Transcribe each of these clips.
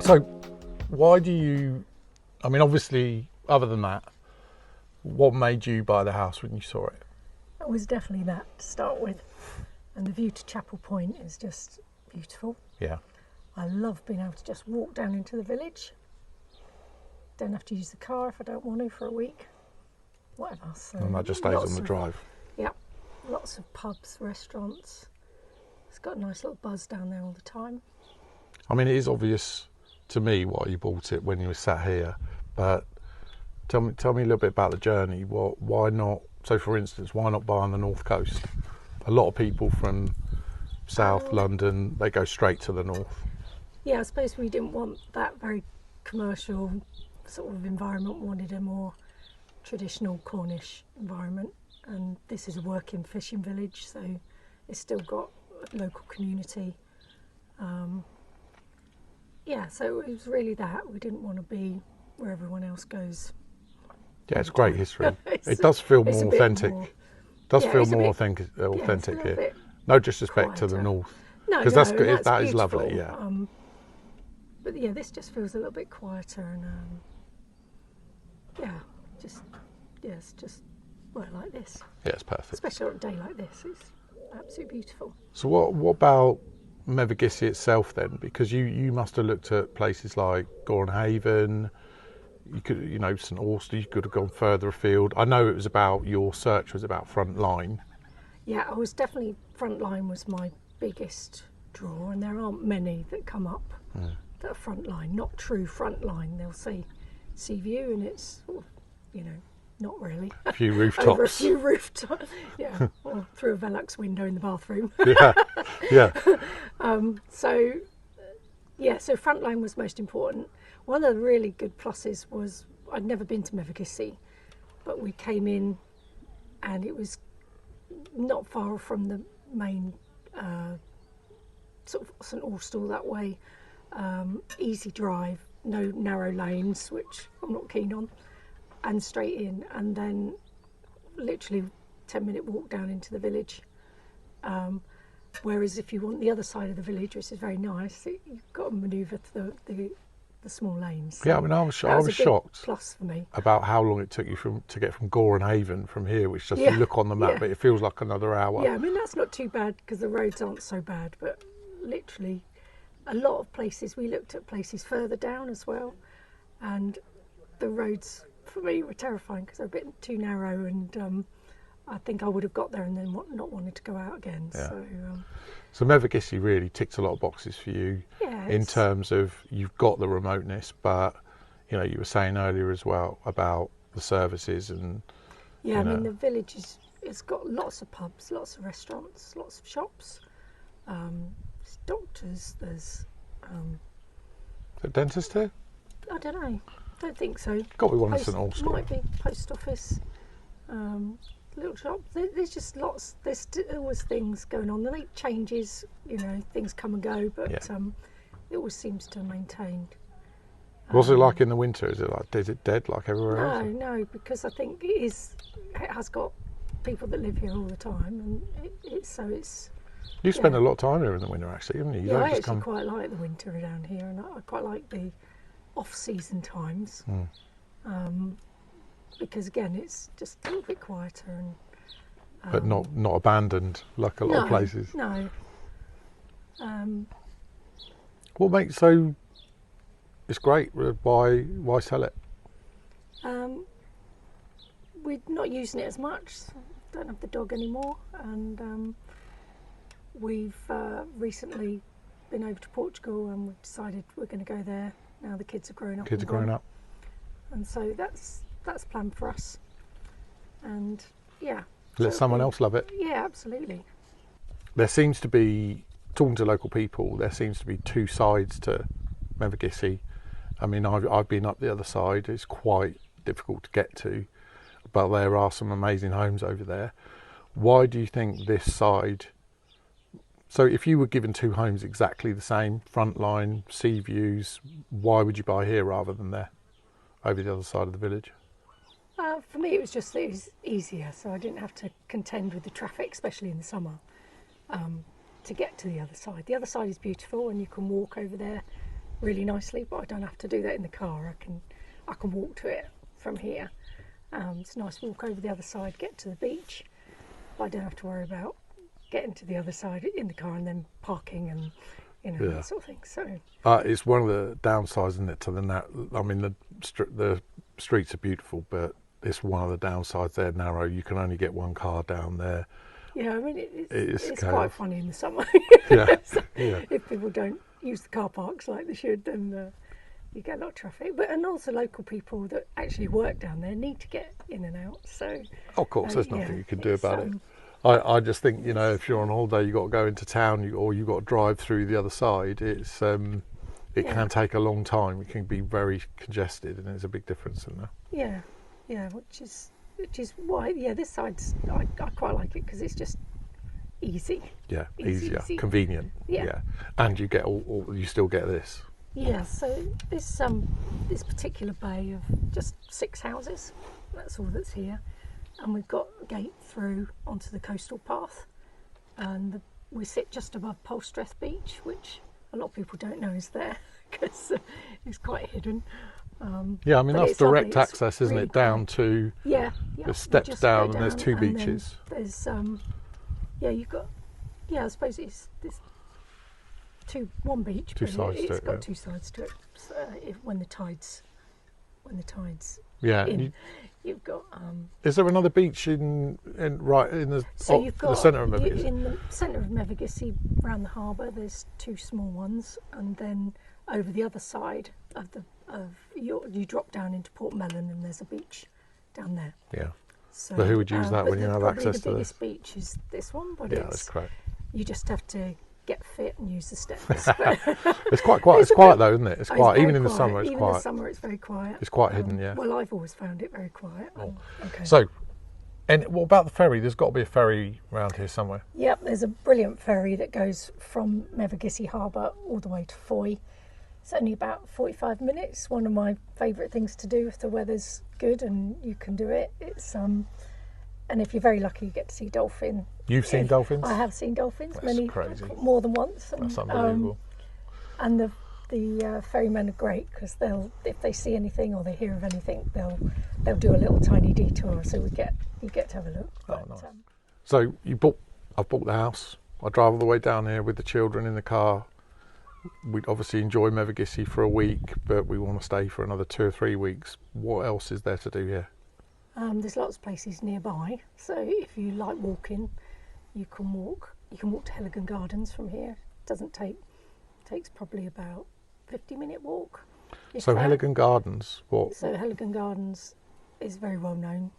So why do you, I mean, obviously, other than that, what made you buy the house when you saw it? It was definitely that to start with. And the view to Chapel Point is just beautiful. Yeah. I love being able to just walk down into the village. Don't have to use the car if I don't want to for a week. Whatever. So And that just stays on the drive. Yeah. Lots of pubs, restaurants. It's got a nice little buzz down there all the time. I mean, it is obvious to me why you bought it when you were sat here, but tell me a little bit about the journey. Why not? So, for instance, why not buy on the north coast? A lot of people from South London, they go straight to the north. Yeah, I suppose we didn't want that very commercial sort of environment. We wanted a more traditional Cornish environment, and this is a working fishing village, so it's still got a local community. Yeah, so it was really that. We didn't want to be where everyone else goes. Yeah, it's great history. It does feel more authentic. Authentic here. No disrespect to the north, because that's that is lovely. Yeah. But yeah, this just feels a little bit quieter, and it's just like this. Yeah, it's perfect. Especially on a day like this, it's absolutely beautiful. So what about Mevagissey itself then? Because you must have looked at places like Gornhaven. You could, St Austell. You could have gone further afield. I know your search was about frontline. Yeah, I was definitely frontline was my biggest draw, and there aren't many that come up that are frontline. Not true frontline. They'll say sea view, and it's not really. A few rooftops. Over a few rooftops. Yeah, or through a Velux window in the bathroom. Yeah. So frontline was most important. One of the really good pluses was I'd never been to Mevagissey, but we came in and it was not far from the main sort of St Austell that way. Easy drive, no narrow lanes, which I'm not keen on, and straight in, and then literally 10-minute walk down into the village. Whereas if you want the other side of the village, which is very nice, you've got to manoeuvre through the small lanes. So yeah, I mean, I was shocked plus for me about how long it took you to get from Gornhaven from here, which just you look on the map, but it feels like another hour. Yeah, I mean, that's not too bad because the roads aren't so bad, but literally a lot of places, we looked at places further down as well, and the roads for me were terrifying because they're a bit too narrow, and I think I would have got there and then not wanted to go out again. Yeah. So Mevagissey really ticks a lot of boxes for you in terms of you've got the remoteness, but you were saying earlier as well about the services and I mean the village it's got lots of pubs, lots of restaurants, lots of shops. There's doctors. There's a dentist here. I don't know. Don't think so. Got to be one in St Austell. Might be post office. Little shop. There's just lots. There's always things going on. The night changes. Things come and go, but it always seems to maintain. What's it like in the winter? Is it dead like everywhere else? No, because I think it has got people that live here all the time, and it's. You spend a lot of time here in the winter, actually, haven't you? Yeah, I actually quite like the winter down here, and I quite like the off-season times. Because again, it's just a little bit quieter and. But not abandoned like a lot of places. No. What makes it's great? Why sell it? We're not using it as much. Don't have the dog anymore, and we've recently been over to Portugal, and we've decided we're going to go there now. The kids are growing up. And so that's planned for us. And let someone else love it. Yeah, absolutely. There seems to be, talking to local people, there seems to be two sides to Mevagissey. I mean, I've been up the other side. It's quite difficult to get to, but there are some amazing homes over there. Why do you think this side? So if you were given two homes exactly the same, frontline, sea views, why would you buy here rather than there, over the other side of the village? For me, it was easier, so I didn't have to contend with the traffic, especially in the summer, to get to the other side. The other side is beautiful, and you can walk over there really nicely, but I don't have to do that in the car. I can walk to it from here. It's a nice walk over the other side, get to the beach, but I don't have to worry about getting to the other side in the car and then parking and that sort of thing. So it's one of the downsides, isn't it? I mean, the streets are beautiful, but it's one of the downsides. They're narrow. You can only get one car down there. Yeah, I mean it's quite funny in the summer. Yeah, So yeah. If people don't use the car parks like they should, then you get a lot of traffic. And also local people that actually work down there need to get in and out. So Of course, there's nothing you can do about it. I just think, if you're on holiday, you've got to go into town, or you've got to drive through the other side. It can take a long time. It can be very congested, and there's a big difference in that. Yeah, which is why this side's I quite like it because it's just easy. Yeah, easy. Convenient. Yeah, and you get you still get this. Yeah, so this particular bay of just 6 houses. That's all that's here. And we've got a gate through onto the coastal path, and we sit just above Polstreath Beach, which a lot of people don't know is there because it's quite hidden. I mean that's direct lovely. access, isn't it? Down to the steps down, and there's 2 beaches. There's you've got I suppose it's one beach, two but sides it's to it, got 2 sides to it. So when the tides yeah. in, you've got. Is there another beach in the you've got the centre of Mevagissey? In the centre of Mevagissey, around the harbour, there's 2 small ones, and then over the other side you drop down into Portmelon, and there's a beach down there. Yeah. So, but who would use that when you have access to this? The biggest beach is this one, but that's correct. You just have to get fit and use the steps. It's quite quiet. It's quiet though, isn't it? It's quiet. Even in the summer, it's quiet. Even in the summer, it's very quiet. It's quite hidden, yeah. Well, I've always found it very quiet. Okay. So, and what about the ferry? There's got to be a ferry around here somewhere. Yep, there's a brilliant ferry that goes from Mevagissey Harbour all the way to Foy. It's only about 45 minutes. One of my favourite things to do if the weather's good and you can do it. It's and if you're very lucky, you get to see dolphin. You've seen dolphins? I have seen dolphins, That's crazy. More than once. That's unbelievable. And the ferrymen are great because if they see anything or they hear of anything, they'll do a little tiny detour, so you get to have a look. Nice. So I've bought the house. I drive all the way down here with the children in the car. We'd obviously enjoy Mevagissey for a week, but we want to stay for another 2 or 3 weeks. What else is there to do here? There's lots of places nearby, so if you like walking, you can walk. You can walk to Heligan Gardens from here. Takes probably about 50-minute walk. So Heligan Gardens, what? So Heligan Gardens is very well known.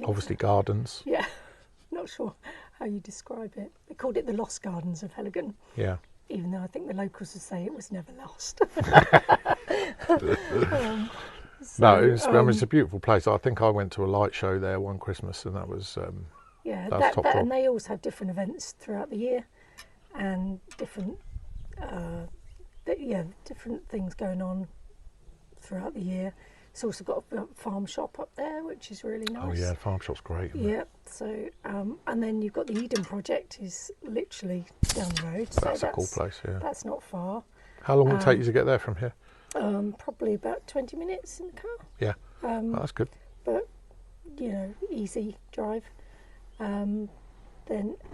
Obviously gardens. Yeah, not sure how you describe it. They called it the Lost Gardens of Heligan. Yeah. Even though I think the locals would say it was never lost. No, it's a beautiful place. I think I went to a light show there one Christmas, and that was top draw. And they always have different events throughout the year, and different different things going on throughout the year. It's also got a farm shop up there, which is really nice. Oh yeah, farm shop's great. Yeah. So and then you've got the Eden Project is literally down the road. That's a cool place. Yeah. That's not far. How long will it take you to get there from here? Probably about 20 minutes in the car. Yeah. That's good. But easy drive. Then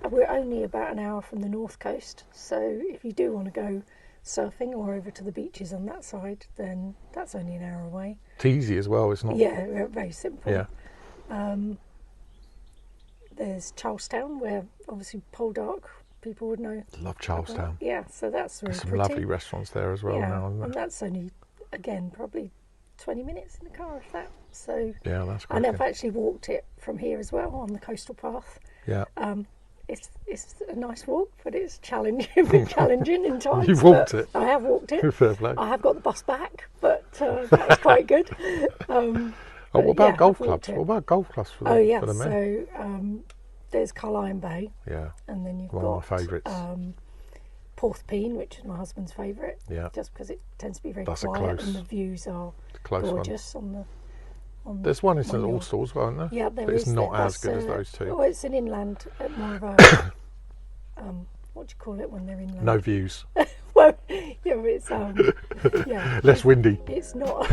we're only about an hour from the north coast, so if you do want to go surfing or over to the beaches on that side, then that's only an hour away. It's easy as well. It's not. Yeah, very simple. Yeah. There's Charlestown, where obviously Poldark people would know. Love Charlestown. Yeah, so that's really There's some pretty. lovely restaurants there as well now, isn't there? And that's only, again, probably 20 minutes in the car, if that. So yeah, that's great. And I've actually walked it from here as well on the coastal path. Yeah. It's a nice walk, but it's challenging in times. You've walked it. I have walked it. Fair play. I have got the bus back, but that was quite good. What about golf clubs? What about golf clubs for the men? So there's Carlisle Bay. Yeah. And then you've one got of my favourites. Porthpeen, which is my husband's favourite. Yeah. Just because it tends to be very That's quiet and the views are gorgeous on there's one in St Austell as well, isn't there? Yeah, there but is. It's not as good as those two. Oh, it's an inland, more of a what do you call it when they're inland? No views. Well, Well, yeah, it's yeah. Less windy. It's not.